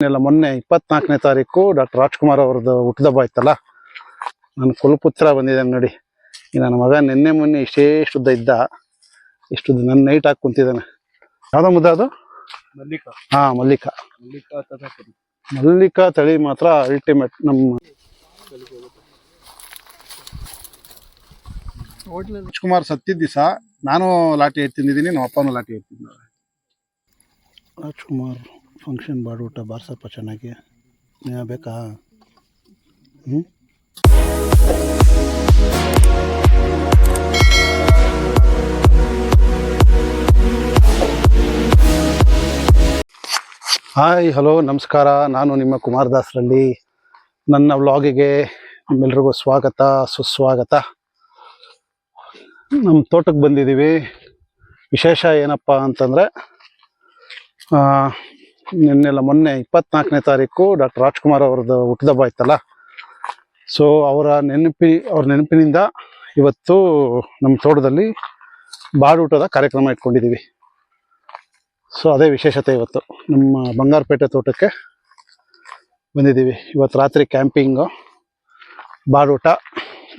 ಮೊನ್ನೆ 24ನೇ ತಾರೀಕು ಡಾಕ್ಟರ್ ರಾಜ್ಕುಮಾರ್ ಅವ್ರದ್ದು ಹುಟ್ಟದಬ್ಬ ಇತ್ತಲ್ಲ, ನನ್ನ ಕುಲಪುತ್ರ ಬಂದಿದ್ದಾನೆ ನೋಡಿ. ನನ್ನ ಮಗ ನಿನ್ನೆ ಮೊನ್ನೆ ಇಷ್ಟೇ ಉದ್ದ ಇದ್ದ, ಇಷ್ಟುದ್ದ ನನ್ನ ನೈಟ್ ಹಾಕಿ ಕುಂತಿದ್ದಾನೆ. ಯಾವ್ದೋ ಮುದ್ದ ಅದು? ಮಲ್ಲಿಕಾ. ಹಾ, ಮಲ್ಲಿಕಾ. ಮಲ್ಲಿಕಾ ತಳಿ ಮಾತ್ರ ಅಲ್ಟಿಮೇಟ್. ನಮ್ಮ ರಾಜ್ಕುಮಾರ್ ಸತ್ತಿದ್ದ ದಿವಸ ನಾನು ಲಾಠಿ ಎತ್ತಿದ್ದೀನಿ, ನಮ್ಮ ಅಪ್ಪನೂ ಲಾಠಿ ಎತ್ತಿದ್ದ. ರಾಜ್ಕುಮಾರ್ ಫಂಕ್ಷನ್ ಬಾಡೂಟ ಬಾರ್ಸಪ್ಪ ಚೆನ್ನಾಗಿ. ನೀವು ಬೇಕಾ? ಹಾಯ್, ಹಲೋ, ನಮಸ್ಕಾರ. ನಾನು ನಿಮ್ಮ ಕುಮಾರ್ ದಾಸರಲ್ಲಿ. ನನ್ನ ವ್ಲಾಗಿಗೆ ನಿಮ್ಮೆಲ್ರಿಗೂ ಸ್ವಾಗತ, ಸುಸ್ವಾಗತ. ನಮ್ಮ ತೋಟಕ್ಕೆ ಬಂದಿದ್ದೀವಿ. ವಿಶೇಷ ಏನಪ್ಪ ಅಂತಂದರೆ, ಮೊನ್ನೆ 24ನೇ ತಾರೀಕು ಡಾಕ್ಟರ್ ರಾಜ್ಕುಮಾರ್ ಅವ್ರದ್ದು ಹುಟ್ಟದಬ್ಬ ಇತ್ತಲ್ಲ. ಸೊ ಅವರ ನೆನಪಿನಿಂದ ಇವತ್ತು ನಮ್ಮ ತೋಟದಲ್ಲಿ ಬಾಡೂಟದ ಕಾರ್ಯಕ್ರಮ ಇಟ್ಕೊಂಡಿದ್ದೀವಿ. ಸೊ ಅದೇ ವಿಶೇಷತೆ. ಇವತ್ತು ನಮ್ಮ ಬಂಗಾರಪೇಟೆ ತೋಟಕ್ಕೆ ಬಂದಿದ್ದೀವಿ. ಇವತ್ತು ರಾತ್ರಿ ಕ್ಯಾಂಪಿಂಗು, ಬಾಡೂಟ,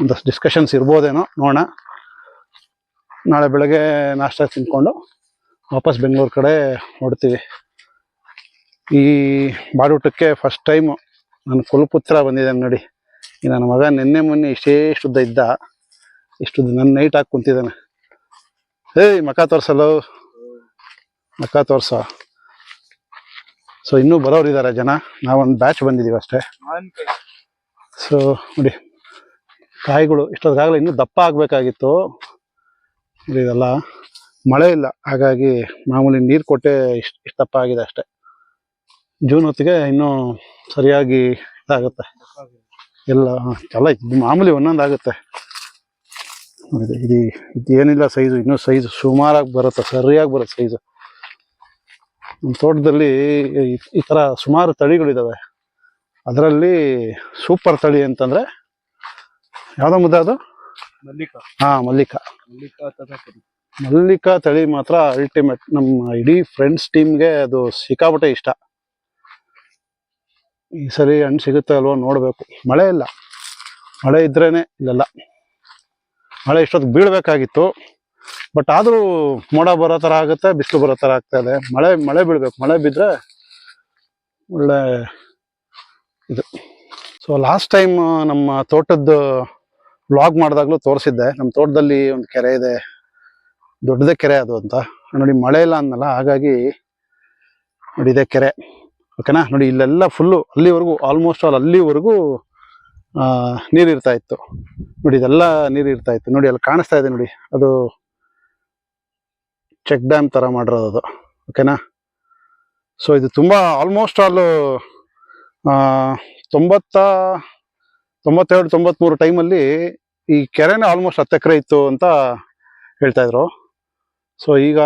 ಒಂದಷ್ಟು ಡಿಸ್ಕಷನ್ಸ್ ಇರ್ಬೋದೇನೋ, ನೋಡೋಣ. ನಾಳೆ ಬೆಳಗ್ಗೆ ನಾಷ್ಟ ತಿಂದ್ಕೊಂಡು ವಾಪಸ್ ಬೆಂಗಳೂರು ಕಡೆ ಹೊಡ್ತೀವಿ. ಈ ಬಾಡೂಟಕ್ಕೆ ಫಸ್ಟ್ ಟೈಮು ನನ್ನ ಕುಲಪುತ್ರ ಬಂದಿದ್ದಾನೆ ನೋಡಿ. ನನ್ನ ಮಗ ನಿನ್ನೆ ಮೊನ್ನೆ ಇಷ್ಟೇ ಉದ್ದ ಇದ್ದ, ಇಷ್ಟುದ್ದ ನನ್ನ ನೈಟ್ ಹಾಕಿ ಕುಂತಿದ್ದಾನೆ. ಮಕ ತೋರ್ಸಲ್ಲ, ಮಕ ತೋರ್ಸ. ಸೊ ಇನ್ನೂ ಬರೋರಿದ್ದಾರೆ ಜನ, ನಾವೊಂದು ಬ್ಯಾಚ್ ಬಂದಿದ್ದೀವಿ ಅಷ್ಟೇ. ಸೊ ನೋಡಿ, ಕಾಯಿಗಳು ಇಷ್ಟೊತ್ತಾಗಲೇ ಇನ್ನೂ ದಪ್ಪ ಆಗಬೇಕಾಗಿತ್ತು. ಇದೆಲ್ಲ ಮಳೆ ಇಲ್ಲ, ಹಾಗಾಗಿ ಮಾಮೂಲಿ ನೀರು ಕೊಟ್ಟೆ ಇಷ್ಟು ದಪ್ಪ ಆಗಿದೆ ಅಷ್ಟೇ. ಜೂನ್ ಹೊತ್ತಿಗೆ ಇನ್ನೂ ಸರಿಯಾಗಿ ಇದಾಗುತ್ತೆ ಎಲ್ಲ. ಮಾಮೂಲಿ ಒಂದೊಂದಾಗುತ್ತೆ. ಇದು ಏನಿಲ್ಲ ಸೈಜು, ಇನ್ನೂ ಸೈಜು ಸುಮಾರಾಗಿ ಬರುತ್ತೆ, ಸರಿಯಾಗಿ ಬರುತ್ತೆ ಸೈಜು. ನಮ್ಮ ತೋಟದಲ್ಲಿ ಈ ಥರ ಸುಮಾರು ತಳಿಗಳಿದ್ದಾವೆ. ಅದರಲ್ಲಿ ಸೂಪರ್ ತಳಿ ಅಂತಂದರೆ ಯಾವುದೋ ಮುದ್ದ ಅದು? ಮಲ್ಲಿಕಾ. ಹಾಂ, ಮಲ್ಲಿಕಾ. ಮಲ್ಲಿಕಾ ತಳಿ ಮಾತ್ರ ಅಲ್ಟಿಮೇಟ್. ನಮ್ಮ ಇಡೀ ಫ್ರೆಂಡ್ಸ್ ಟೀಮ್ಗೆ ಅದು ಸಿಕ್ಕಾಪಟ್ಟೆ ಇಷ್ಟ. ಈ ಸರಿ ಹಣ್ಣು ಸಿಗುತ್ತೆ ಅಲ್ವೋ ನೋಡಬೇಕು. ಮಳೆ ಇಲ್ಲ, ಮಳೆ ಇದ್ರೇನೆ ಇಲ್ಲೆಲ್ಲ. ಮಳೆ ಇಷ್ಟೊತ್ತಿಗೆ ಬೀಳಬೇಕಾಗಿತ್ತು, ಬಟ್ ಆದರೂ ಮೋಡ ಬರೋ ಥರ ಆಗುತ್ತೆ, ಬಿಸಿಲು ಬರೋ ಥರ ಆಗ್ತಾ ಇದೆ. ಮಳೆ ಬೀಳಬೇಕು. ಮಳೆ ಬಿದ್ದರೆ ಒಳ್ಳೆ ಇದು. ಸೊ ಲಾಸ್ಟ್ ಟೈಮ್ ನಮ್ಮ ತೋಟದ್ದು ವ್ಲಾಗ್ ಮಾಡಿದಾಗಲೂ ತೋರಿಸಿದ್ದೆ. ನಮ್ಮ ತೋಟದಲ್ಲಿ ಒಂದು ಕೆರೆ ಇದೆ, ದೊಡ್ಡದೇ ಕೆರೆ ಅದು ಅಂತ ನೋಡಿ. ಮಳೆ ಇಲ್ಲ ಅಂದಲ್ಲ, ಹಾಗಾಗಿ ನೋಡಿ ಇದೇ ಕೆರೆ, ಓಕೆನಾ. ನೋಡಿ ಇಲ್ಲೆಲ್ಲ ಫುಲ್ಲು ಅಲ್ಲಿವರೆಗೂ, ಆಲ್ಮೋಸ್ಟ್ ಆಲ್ ಅಲ್ಲಿವರೆಗೂ ನೀರಿರ್ತಾ ಇತ್ತು ನೋಡಿ. ಇದೆಲ್ಲ ನೀರಿರ್ತಾ ಇತ್ತು ನೋಡಿ. ಅಲ್ಲಿ ಕಾಣಿಸ್ತಾ ಇದೆ ನೋಡಿ, ಅದು ಚೆಕ್ ಡ್ಯಾಮ್ ಥರ ಮಾಡಿರೋದು ಅದು, ಓಕೆನಾ. ಸೊ ಇದು ತುಂಬ ಆಲ್ಮೋಸ್ಟ್ ಆಲ್ 92-93 ಟೈಮಲ್ಲಿ ಈ ಕೆರೆನೇ ಆಲ್ಮೋಸ್ಟ್ 10 ಎಕರೆ ಇತ್ತು ಅಂತ ಹೇಳ್ತಾಯಿದ್ರು. ಸೊ ಈಗ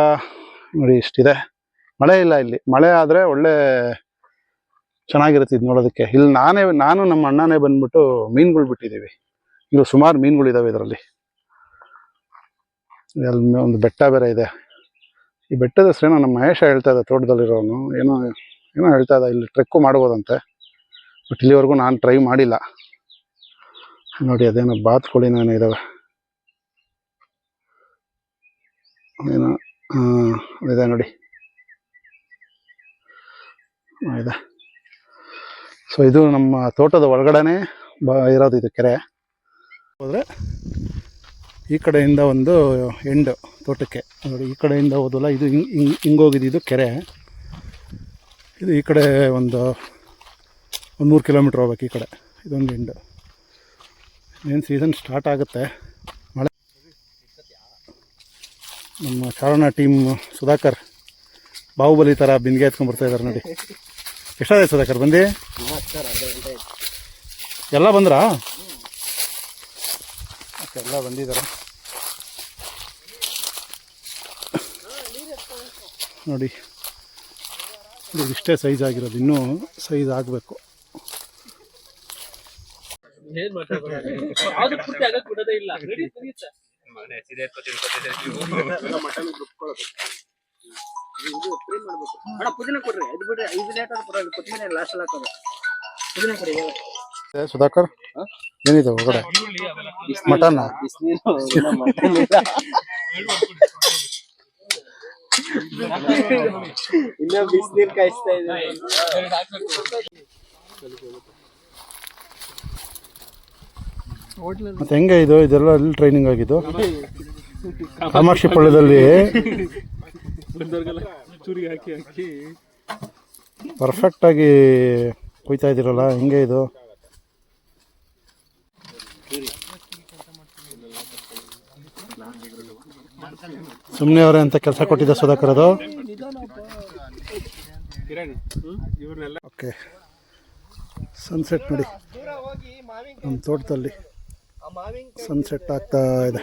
ನೋಡಿ ಇಷ್ಟಿದೆ. ಮಳೆ ಇಲ್ಲ ಇಲ್ಲಿ. ಮಳೆ ಆದರೆ ಒಳ್ಳೆ ಚೆನ್ನಾಗಿರುತ್ತೆ ಇದು ನೋಡೋದಕ್ಕೆ. ಇಲ್ಲಿ ನಾನು ನಮ್ಮ ಅಣ್ಣನೇ ಬಂದ್ಬಿಟ್ಟು ಮೀನುಗಳು ಬಿಟ್ಟಿದ್ದೀವಿ. ಇದು ಸುಮಾರು ಮೀನುಗಳಿದ್ದಾವೆ ಇದರಲ್ಲಿ. ಅಲ್ಲಿ ಒಂದು ಬೆಟ್ಟ ಬೇರೆ ಇದೆ. ಈ ಬೆಟ್ಟದ ಹೆಸರೇನೋ ನಮ್ಮ ಮಹೇಶ ಹೇಳ್ತಾ ಇದ್ದ, ತೋಟದಲ್ಲಿರೋನು ಏನೋ ಹೇಳ್ತಾ ಇದ್ದ. ಇಲ್ಲಿ ಟ್ರೆಕ್ಕು ಮಾಡ್ಬೋದಂತೆ, ಬಟ್ ಇಲ್ಲಿವರೆಗೂ ನಾನು ಟ್ರೈ ಮಾಡಿಲ್ಲ. ನೋಡಿ ಅದೇನೋ ಬಾತುಕೋಳಿನೇನೋ ಇದ್ದಾವೆ, ಏನೋ ಇದೆ ನೋಡಿ, ಇದೆ. ಸೊ ಇದು ನಮ್ಮ ತೋಟದ ಒಳಗಡೆನೇ ಇರೋದು ಇದು ಕೆರೆ. ಹೋದರೆ ಈ ಕಡೆಯಿಂದ ಒಂದು ಎಂಡು ತೋಟಕ್ಕೆ ನೋಡಿ, ಈ ಕಡೆಯಿಂದ ಹೋದಲ್ಲ, ಇದು ಹಿಂಗೋಗಿದ್ದು ಇದು ಕೆರೆ. ಇದು ಈ ಕಡೆ ಒಂದು 3 ಕಿಲೋಮೀಟ್ರ್ ಹೋಗ್ಬೇಕು ಈ ಕಡೆ. ಇದೊಂದು ಎಂಡು. ಏನು ಸೀಸನ್ ಸ್ಟಾರ್ಟ್ ಆಗುತ್ತೆ ಮಳೆ. ನಮ್ಮ ಚಾರಣ ಟೀಮ್ ಸುಧಾಕರ್ ಬಾಹುಬಲಿ ಥರ ಬಿಂದಿಗೆ ಎತ್ಕೊಂಡ್ಬರ್ತಾ ಇದ್ದಾರೆ ನೋಡಿ. ಎಷ್ಟಾಗಿದೆ ಸುಧಾಕರ್ ಬಂದು? ಎಲ್ಲ ಬಂದ್ರಾ? ಎಲ್ಲ ಬಂದಿದ್ದಾರೆ ನೋಡಿ. ಇಷ್ಟೇ ಸೈಜ್ ಆಗಿರೋದು, ಇನ್ನೂ ಸೈಜ್ ಆಗಬೇಕು. ಇದು ಫ್ರೈ ಮಾಡ್ಬೇಕು ಅಣ್ಣ. ಪುದೀನ ಕೊಡ್ರಿ, ಇದು ಬಿಡ್ರಿ, ಇದು ಲೇಟ್ ಆದ್ರೆ ಪರವಾಗಿಲ್ಲ, ಕೊತ್ತಂಬರಿ ಲಾಸ್ಟ್ ಅಲ್ಲಿ ಹಾಕೋದು. ಪುದೀನ ಕೊಡಿ ಇವಾಗ. ಸುಧಾಕರ್ ಏನಿದೆ ಹೊರಗಡೆ ಮಟನ್ ಬಿಸಿನೀರು ಇಲ್ಲ, ಮಟನ್ ಇಲ್ಲ. ಇನ್ನ ಬಿಸಿನೀರು ಕಾಯಿಸ್ತಾ ಇದ್ದೀನಿ. ಮತ್ತೆ ಹೆಂಗೆ ಇದು ಇದೆಲ್ಲ ಎಲ್ಲಿ ಟ್ರೈನಿಂಗ್ ಆಗಿದ್ದು? ಕಾಮಾಕ್ಷಿ ಪಳ್ಳ್ಯದಲ್ಲಿ ಚೂರಿಗೆ ಹಾಕಿ ಹಾಕಿ ಪರ್ಫೆಕ್ಟ್ ಆಗಿ ಕೊಯ್ತಾ ಇದ್ದೀರಲ್ಲ, ಹೆಂಗೆ ಇದು? ಸುಮ್ಮನೆ ಅವರೇ ಅಂತ ಕೆಲಸ ಕೊಟ್ಟಿದ್ದ ಸುಧಾಕರ್ ಅದು. ಓಕೆ, ಸನ್ಸೆಟ್ ನೋಡಿ ನಮ್ಮ ತೋಟದಲ್ಲಿ ಸನ್ಸೆಟ್ ಆಗ್ತಾ ಇದೆ.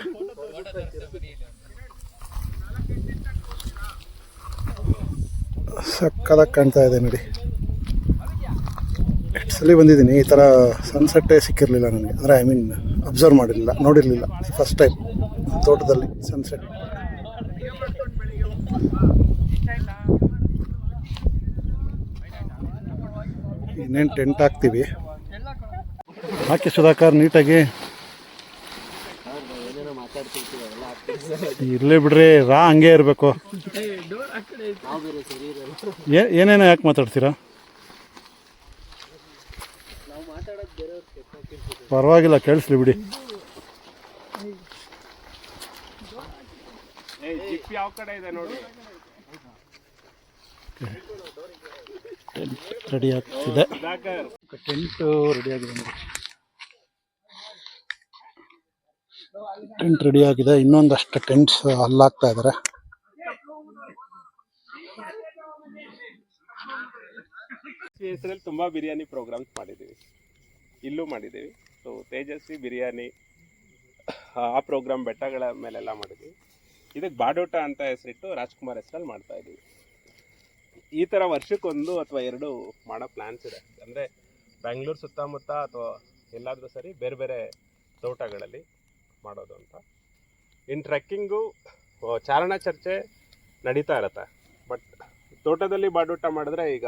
ಸಕ್ಕದಾಗಿ ಕಾಣ್ತಾ ಇದೆ ನೋಡಿ. ಎಷ್ಟು ಸಲ ಬಂದಿದ್ದೀನಿ, ಈ ಥರ ಸನ್ಸೆಟ್ಟೇ ಸಿಕ್ಕಿರಲಿಲ್ಲ ನನಗೆ. ಅಂದರೆ ಐ ಮೀನ್ ಅಬ್ಸರ್ವ್ ಮಾಡಿರಲಿಲ್ಲ, ನೋಡಿರಲಿಲ್ಲ. ಫಸ್ಟ್ ಟೈಮ್ ತೋಟದಲ್ಲಿ ಸನ್ಸೆಟ್. ಇನ್ನೇನು ಟೆಂಟ್ ಹಾಕ್ತೀವಿ. ಹಾಕಿ ಸುಧಾಕರ್ ನೀಟಾಗಿ. ಇರಲಿ ಬಿಡ್ರಿ, ಹಂಗೆ ಇರಬೇಕು. ಏನೇನೋ ಯಾಕೆ ಮಾತಾಡ್ತೀರಾ? ಪರವಾಗಿಲ್ಲ, ಕೇಳಿಸ್ಲಿ ಬಿಡಿ. ಯಾವ ಕಡೆ ಇದೆ ನೋಡಿ. ಟೆಂಟ್ ರೆಡಿ ಆಗ್ತಿದೆ. ಟೆಂಟ್ ರೆಡಿ ಆಗಿದೆ ನೋಡಿ. ಟೆಂಟ್ ರೆಡಿ ಆಗಿದೆ. ಇನ್ನೊಂದಷ್ಟು ಟೆಂಟ್ಸ್ ಅಲ್ಲಾಗ್ತಾ ಇದ್ದಾರೆ. ಹೆಸರಲ್ಲಿ ತುಂಬ ಬಿರಿಯಾನಿ ಪ್ರೋಗ್ರಾಮ್ಸ್ ಮಾಡಿದ್ದೀವಿ, ಇಲ್ಲೂ ಮಾಡಿದ್ದೀವಿ. ಸೊ ತೇಜಸ್ವಿ ಬಿರಿಯಾನಿ ಆ ಪ್ರೋಗ್ರಾಮ್ ಬೆಟ್ಟಗಳ ಮೇಲೆಲ್ಲ ಮಾಡಿದ್ದೀವಿ. ಇದಕ್ಕೆ ಬಾಡೂಟ ಅಂತ ಹೆಸರಿಟ್ಟು ರಾಜ್ಕುಮಾರ್ ಹೆಸರಲ್ಲಿ ಮಾಡ್ತಾ ಇದ್ದೀವಿ. ಈ ಥರ ವರ್ಷಕ್ಕೊಂದು ಅಥವಾ ಎರಡು ಮಾಡೋ ಪ್ಲ್ಯಾನ್ಸ್ ಇದೆ. ಅಂದರೆ ಬೆಂಗಳೂರು ಸುತ್ತಮುತ್ತ ಅಥವಾ ಎಲ್ಲಾದರೂ ಸರಿ ಬೇರೆ ಬೇರೆ ತೋಟಗಳಲ್ಲಿ ಮಾಡೋದು ಅಂತ. ಇನ್ನು ಟ್ರೆಕ್ಕಿಂಗು ಚಾರಣ ಚರ್ಚೆ ನಡೀತಾ ಇರುತ್ತೆ. ಬಟ್ ತೋಟದಲ್ಲಿ ಬಾಡೂಟ ಮಾಡಿದ್ರೆ ಈಗ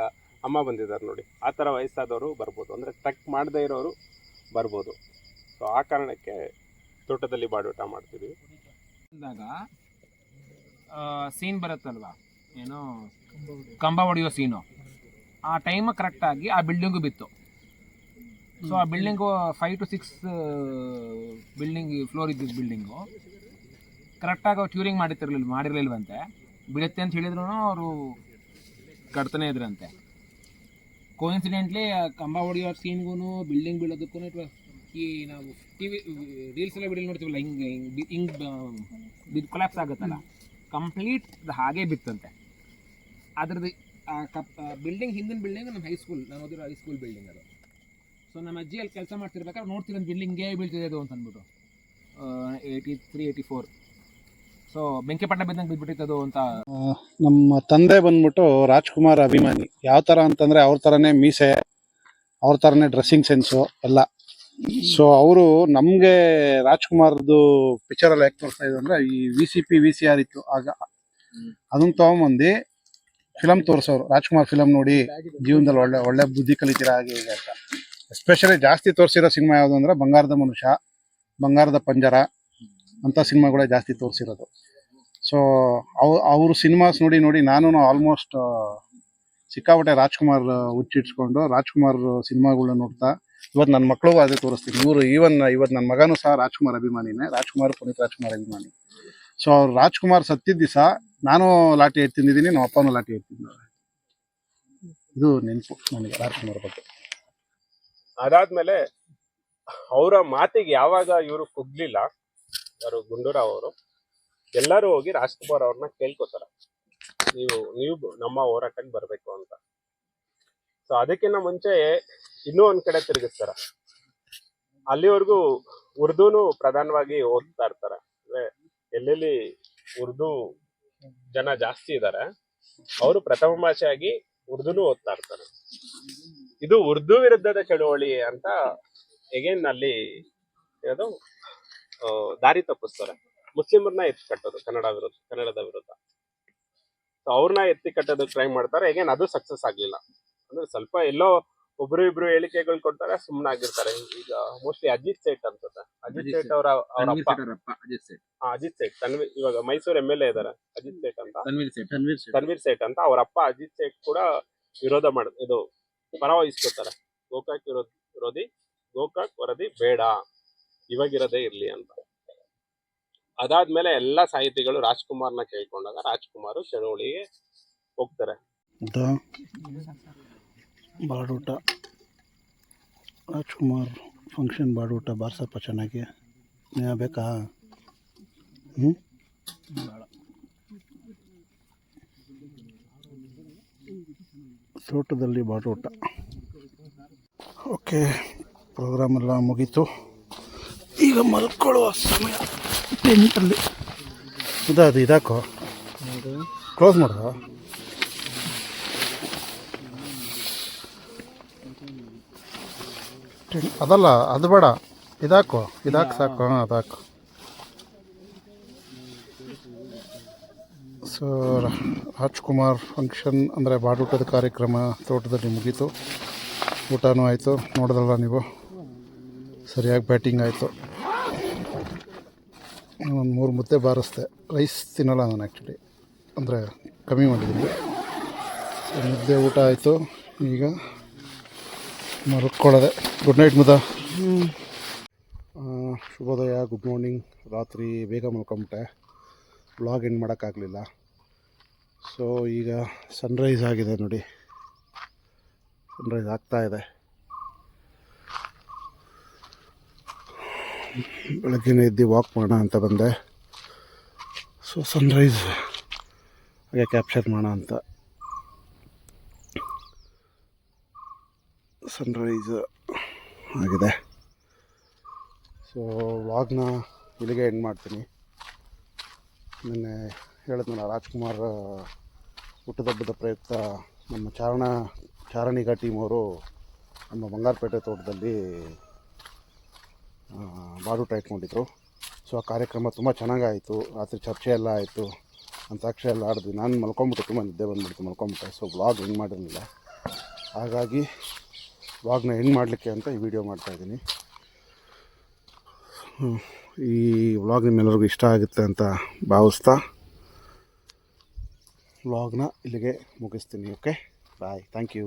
ಅಮ್ಮ ಬಂದಿದ್ದಾರೆ ನೋಡಿ, ಆ ಥರ ವಯಸ್ಸಾದವರು ಬರ್ಬೋದು, ಅಂದರೆ ಟ್ರೆಕ್ ಮಾಡದೇ ಇರೋರು ಬರ್ಬೋದು. ಸೊ ಆ ಕಾರಣಕ್ಕೆ ತೋಟದಲ್ಲಿ ಬಾಡೂಟ ಮಾಡ್ತಿದ್ದೀವಿ. ಅಂದಾಗ ಸೀನ್ ಬರುತ್ತಲ್ವಾ, ಏನೋ ಕಂಬ ಹೊಡೆಯೋ ಸೀನು, ಆ ಟೈಮ್ ಕರೆಕ್ಟಾಗಿ ಆ ಬಿಲ್ಡಿಂಗು ಬಿತ್ತು. ಸೊ ಆ ಬಿಲ್ಡಿಂಗು 5 to 6 ಬಿಲ್ಡಿಂಗ್ ಫ್ಲೋರ್ ಇದ್ದಿದ್ದು ಬಿಲ್ಡಿಂಗು ಕರೆಕ್ಟಾಗಿ ಅವ್ರು ಟ್ಯೂರಿಂಗ್ ಮಾಡಿರಲಿಲ್ವಂತೆ. ಬೀಳುತ್ತೆ ಅಂತ ಹೇಳಿದ್ರು ಅವರು ಕಟ್ತಾನೆ ಇದ್ರಂತೆ. ಕೋಇನ್ಸಿಡೆಂಟ್ಲಿ ಕಂಬ ಹೊಡೆಯೋ ಸೀನ್ಗೂ ಬಿಲ್ಡಿಂಗ್ ಬೀಳೋದಕ್ಕೂ ಈ ನಾವು ಟಿವಿ ರೀಲ್ಸ್ ಎಲ್ಲ ವಿಡಿಯೋ ನೋಡ್ತೀವಲ್ಲ, ಹಿಂಗೆ ಕೊಲ್ಯಾಪ್ಸ್ ಆಗುತ್ತಲ್ಲ, ಕಂಪ್ಲೀಟ್ ಹಾಗೆ ಬಿತ್ತಂತೆ. ಅದ್ರದ್ದು ಬಿಲ್ಡಿಂಗ್, ಹಿಂದಿನ ಬಿಲ್ಡಿಂಗ್ ನಮ್ಮ ಹೈಸ್ಕೂಲ್, ನಾನು ಓದಿರೋ ಹೈಸ್ಕೂಲ್ ಬಿಲ್ಡಿಂಗ್ ಅದು. ಸೊ ನಮ್ಮ ಅಜ್ಜಿ ಅಲ್ಲಿ ಕೆಲಸ ಮಾಡ್ತಿರ್ಬೇಕಾದ್ರೆ ನೋಡ್ತಿರೋದು ಬಿಲ್ಡಿಂಗೇ ಬೀಳ್ತಿದೆ ಅದು ಅಂತ ಅಂದ್ಬಿಟ್ಟು 83, 84. ಸೊ ಬೆಂಕಿಪಟ್ಟ ಬಿದ್ದಂಗೆ ಬಿದ್ದುಬಿಟ್ಟಿತ್ತದು ಅಂತ. ನಮ್ಮ ತಂದೆ ಬಂದ್ಬಿಟ್ಟು ರಾಜ್ಕುಮಾರ್ ಅಭಿಮಾನಿ. ಯಾವ ಥರ ಅಂತಂದರೆ ಅವ್ರ ಥರನೇ ಮೀಸೆ, ಅವ್ರ ಥರನೇ ಡ್ರೆಸ್ಸಿಂಗ್ ಸೆನ್ಸು ಎಲ್ಲ. ಸೊ ಅವರು ನಮಗೆ ರಾಜ್ಕುಮಾರ್ದು ಪಿಕ್ಚರೆಲ್ಲ ಯಾಕೆ ತೋರಿಸ್ತಾ ಇದ್ರು ಅಂದರೆ, ಈ VCR ಇತ್ತು ಆಗ, ಅದನ್ನ ತೊಗೊಂಬಂದು ಫಿಲಮ್ ತೋರಿಸೋರು. ರಾಜ್ಕುಮಾರ್ ಫಿಲಮ್ ನೋಡಿ ಜೀವನದಲ್ಲಿ ಒಳ್ಳೆ ಒಳ್ಳೆ ಬುದ್ಧಿ ಕಲಿತೀರಾ ಹಾಗೆ ಹೀಗೆ ಅಂತ. ಎಸ್ಪೆಷಲಿ ಜಾಸ್ತಿ ತೋರಿಸಿರೋ ಸಿನಿಮಾ ಯಾವುದು ಅಂದರೆ ಬಂಗಾರದ ಮನುಷ್ಯ, ಬಂಗಾರದ ಪಂಜರ ಅಂಥ ಸಿನಿಮಾಗಳೇ ಜಾಸ್ತಿ ತೋರಿಸಿರೋದು. ಸೊ ಅವ್ರ ಸಿನಿಮಾಸ್ ನೋಡಿ ನೋಡಿ ನಾನು ಆಲ್ಮೋಸ್ಟ್ ಸಿಕ್ಕಾಪಟ್ಟೆ ರಾಜ್ಕುಮಾರ್ ಹುಚ್ಚಿಡ್ಸ್ಕೊಂಡು ರಾಜ್ಕುಮಾರ್ ಸಿನಿಮಾಗಳನ್ನ ನೋಡ್ತಾ ಇವತ್ತು ನನ್ನ ಮಕ್ಕಳಿಗೂ ಅದೇ ತೋರಿಸ್ತೀನಿ. ಇವತ್ತು ನನ್ನ ಮಗನೂ ಸಹ ರಾಜ್ಕುಮಾರ್ ಅಭಿಮಾನಿನೇ, ಪುನೀತ್ ರಾಜ್ಕುಮಾರ್ ಅಭಿಮಾನಿ. ಸೊ ಅವ್ರು ರಾಜ್ಕುಮಾರ್ ಸತ್ತಿದ್ದ ದಿವಸ ನಾನು ಲಾಠಿ ಎತ್ತಿ ತಿಂದಿದ್ದೀನಿ, ನಮ್ಮ ಅಪ್ಪನೂ ಲಾಠಿ ಎತ್ತಿ ತಿಂದಿದ್ದಾರೆ. ಇದು ನೆನಪು ನನಗೆ ರಾಜ್ಕುಮಾರ್ ಬಗ್ಗೆ. ಅದಾದ್ಮೇಲೆ ಅವರ ಮಾತಿಗೆ ಯಾವಾಗ ಇವರು ಕುಗ್ಲಿಲ್ಲ, ಯಾರು ಗುಂಡೂರಾವ್ ಅವರು, ಎಲ್ಲರೂ ಹೋಗಿ ರಾಜ್ಕುಮಾರ್ ಅವ್ರನ್ನ ಕೇಳ್ಕೊತಾರೆ, ನೀವು ನಮ್ಮ ಹೋರಾಟಕ್ಕೆ ಬರಬೇಕು ಅಂತ. ಸೊ ಅದಕ್ಕಿಂತ ಮುಂಚೆ ಇನ್ನೂ ಒಂದ್ ಕಡೆ ತಿರುಗಿಸ್ತಾರ. ಅಲ್ಲಿವರೆಗೂ ಉರ್ದೂನು ಪ್ರಧಾನವಾಗಿ ಓದ್ತಾ ಇರ್ತಾರೆ. ಅಂದ್ರೆ ಎಲ್ಲೆಲ್ಲಿ ಉರ್ದು ಜನ ಜಾಸ್ತಿ ಇದ್ದಾರೆ ಅವರು ಪ್ರಥಮ ಭಾಷೆಯಾಗಿ ಉರ್ದುನು ಓದ್ತಾ ಇರ್ತಾರೆ. ಇದು ಉರ್ದು ವಿರುದ್ಧದ ಚಳುವಳಿ ಅಂತ ಎಗೇನ್ ಅಲ್ಲಿ ಏನದು ದಾರಿ ತಪ್ಪಿಸ್ತಾರೆ. ಮುಸ್ಲಿಮರನ್ನ ಎತ್ತು ಕಟ್ಟೋದು ಕನ್ನಡದ ವಿರುದ್ಧ. ಸೊ ಅವ್ರನ್ನ ಎತ್ತಿ ಕಟ್ಟೋದಕ್ಕೆ ಟ್ರೈ ಮಾಡ್ತಾರೆ. ಹೇಗೇನು ಅದು ಸಕ್ಸಸ್ ಆಗಲಿಲ್ಲ. ಅಂದ್ರೆ ಸ್ವಲ್ಪ ಎಲ್ಲೋ ಒಬ್ರು ಇಬ್ರು ಹೇಳಿಕೆಗಳು ಕೊಡ್ತಾರೆ, ಸುಮ್ಮನೆ ಆಗಿರ್ತಾರೆ. ಈಗ ಮೋಸ್ಟ್ಲಿ ಅಜಿತ್ ಸೇಠ್ ಅನ್ಸುತ್ತೆ, ಅಜಿತ್ ಸೇಠ್ ಅವರ ಅಪ್ಪ ಅಜಿತ್ ಸೇಠ್ ಇವಾಗ ಮೈಸೂರು MLA ಇದಾರೆ ಅಜಿತ್ ಸೇಠ್ ಅಂತ, ತನ್ವೀರ್ ಸೇಠ್ ಅಂತ. ಅವ್ರ ಅಪ್ಪ ಅಜಿತ್ ಸೇಠ್ ಕೂಡ ವಿರೋಧ ಇದು ಪರ ವಹಿಸ್ಕೊತಾರೆ. ಗೋಕಾಕ್ ವಿರೋಧಿ, ಗೋಕಾಕ್ ವರದಿ ಬೇಡ, ಇವಾಗಿರೋದೇ ಇರ್ಲಿ ಅಂತ. ಅದಾದ್ಮೇಲೆ ಎಲ್ಲ ಸಾಹಿತಿಗಳು ರಾಜ್ಕುಮಾರ್ನ ಕೇಳ್ಕೊಂಡಾಗ ರಾಜ್ಕುಮಾರ್ ಚಳವಳಿಗೆ ಹೋಗ್ತಾರೆ. ಬಾಡೂಟ ರಾಜ್ಕುಮಾರ್ ಫಂಕ್ಷನ್ ಬಾಡೂಟ ಬಾರ್ಸಪ್ಪ ಚೆನ್ನಾಗಿ. ನೀವು ಬೇಕಾ? ತೋಟದಲ್ಲಿ ಬಾಡೂಟ. ಓಕೆ, ಪ್ರೋಗ್ರಾಮ್ ಎಲ್ಲ ಮುಗೀತು. ಈಗ ಮಲ್ಕೊಳ್ಳುವ ಸಮಯ. ಟೆಂಟಲ್ಲಿ ಅದು ಇದಾಕೋ, ಕ್ಲೋಸ್ ಮಾಡುವ. ಅದಲ್ಲ, ಅದು ಬೇಡ, ಇದಾಕು ಸಾಕು. ಹಾಂ, ಅದಾಕು. ಸೊ ರಾಜ್ಕುಮಾರ್ ಫಂಕ್ಷನ್ ಅಂದರೆ ಬಾಡೂಟದ ಕಾರ್ಯಕ್ರಮ ತೋಟದಲ್ಲಿ ಮುಗೀತು. ಊಟನೂ ಆಯಿತು, ನೋಡಿದ್ರಲ್ಲ ನೀವು, ಸರಿಯಾಗಿ ಬ್ಯಾಟಿಂಗ್ ಆಯಿತು. ಒಂದು 3 ಮುದ್ದೆ ಬಾರಿಸ್ದೆ. ರೈಸ್ ತಿನ್ನಲ್ಲ ನಾನು ಆ್ಯಕ್ಚುಲಿ, ಅಂದರೆ ಕಮ್ಮಿ ಮಾಡಿದ್ದೀನಿ. ಸೊ ಮುದ್ದೆ ಊಟ ಆಯಿತು. ಈಗ ಮಲ್ಕೊಳ್ಳೋದೆ. ಗುಡ್ ನೈಟ್ ಮುದ. ಶುಭೋದಯ, ಗುಡ್ ಮಾರ್ನಿಂಗ್. ರಾತ್ರಿ ಬೇಗ ಮಲ್ಕೊಂಬಿಟ್ಟೆ, ವ್ಲಾಗ್ ಎಂಡ್ ಮಾಡೋಕ್ಕಾಗಲಿಲ್ಲ. ಸೊ ಈಗ ಸನ್ರೈಸ್ ಆಗಿದೆ ನೋಡಿ, ಸನ್ರೈಸ್ ಆಗ್ತಾಯಿದೆ. ಬೆಳಗ್ಗೆನೇ ಎದ್ದು ವಾಕ್ ಮಾಡೋಣ ಅಂತ ಬಂದೆ. ಸೊ ಸನ್ರೈಸ್ ಹಾಗೆ ಕ್ಯಾಪ್ಚರ್ ಮಾಡೋಣ ಅಂತ. ಸನ್ರೈಸ್ ಆಗಿದೆ. ಸೊ ವ್ಲಾಗ್ನ ಇಲ್ಲಿಗೆ ಎಂಡ್ ಮಾಡ್ತೀನಿ. ನಿನ್ನೆ ಹೇಳಿದ್ನಲ್ಲ, ರಾಜ್ಕುಮಾರ್ ಹುಟ್ಟುಹಬ್ಬದ ಪ್ರಯುಕ್ತ ನಮ್ಮ ಚಾರಣಿಗ ಟೀಮ್ ಅವರು ನಮ್ಮ ಬಂಗಾರಪೇಟೆ ತೋಟದಲ್ಲಿ ಬಾಡೂಟ ಇಟ್ಕೊಂಡಿದ್ರು. ಸೊ ಆ ಕಾರ್ಯಕ್ರಮ ತುಂಬ ಚೆನ್ನಾಗಾಯಿತು. ರಾತ್ರಿ ಚರ್ಚೆ ಎಲ್ಲ ಆಯಿತು, ಅಂತಾಕ್ಷರಿ ಎಲ್ಲ ಆಡಿದ್ವಿ. ನಾನು ಮಲ್ಕೊಂಬಿಟ್ಟೆ, ತುಂಬ ನಿದ್ದೆ ಬಂದುಬಿಡ್ತು, ಮಲ್ಕೊಂಬಿಟ್ಟೆ. ಸೊ ವ್ಲಾಗ್ ಎಂಡ್ ಮಾಡಿರಲಿಲ್ಲ, ಹಾಗಾಗಿ ವ್ಲಾಗ್ನ ಎಂಡ್ ಮಾಡಲಿಕ್ಕೆ ಅಂತ ಈ ವಿಡಿಯೋ ಮಾಡ್ತಾಯಿದ್ದೀನಿ. ಈ ವ್ಲಾಗ್ ನಿಮ್ಮೆಲ್ಲರಿಗೂ ಇಷ್ಟ ಆಗುತ್ತೆ ಅಂತ ಭಾವಿಸ್ತಾ ವ್ಲಾಗ್ನ ಇಲ್ಲಿಗೆ ಮುಗಿಸ್ತೀನಿ. Okay, bye, thank you.